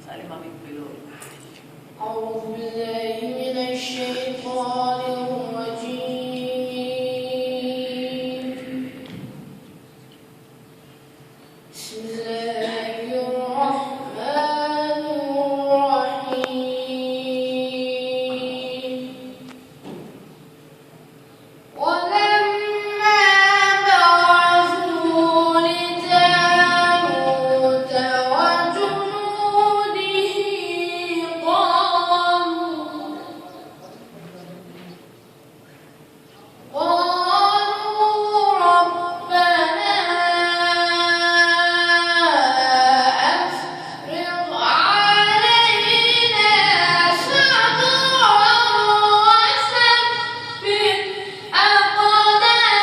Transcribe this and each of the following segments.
Salim Amik Belur. أعوذ بالله من الشيطان الرجيم. بسم الله الرحمن الرحيم. ولما بعثوا لجالوت وجنوده قالوا ربنا أفرغ علينا صبرا وثبت أقدامنا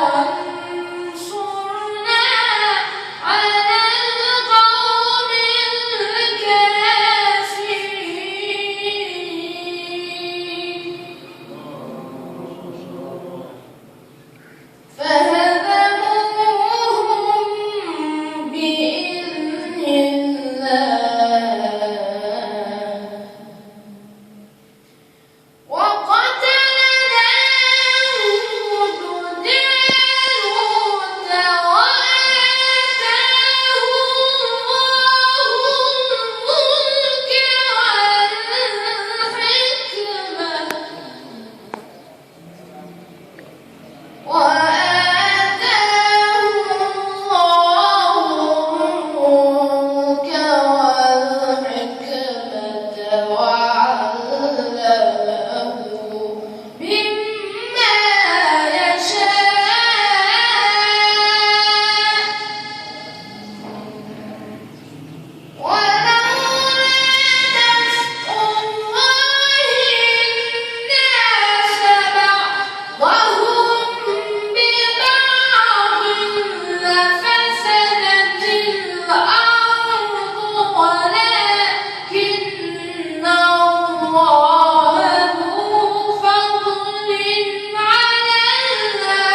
وانصرنا على القوم الكافرين. فهزموهم بإذن الله وقتل داود جالوت وآتاه الله الملك والحكمة وعلمه مما يشاء ولولا دفع الله الناس بعضهم ببعض لفسدت الأرض ولكن الله ذو فضل على العالمين.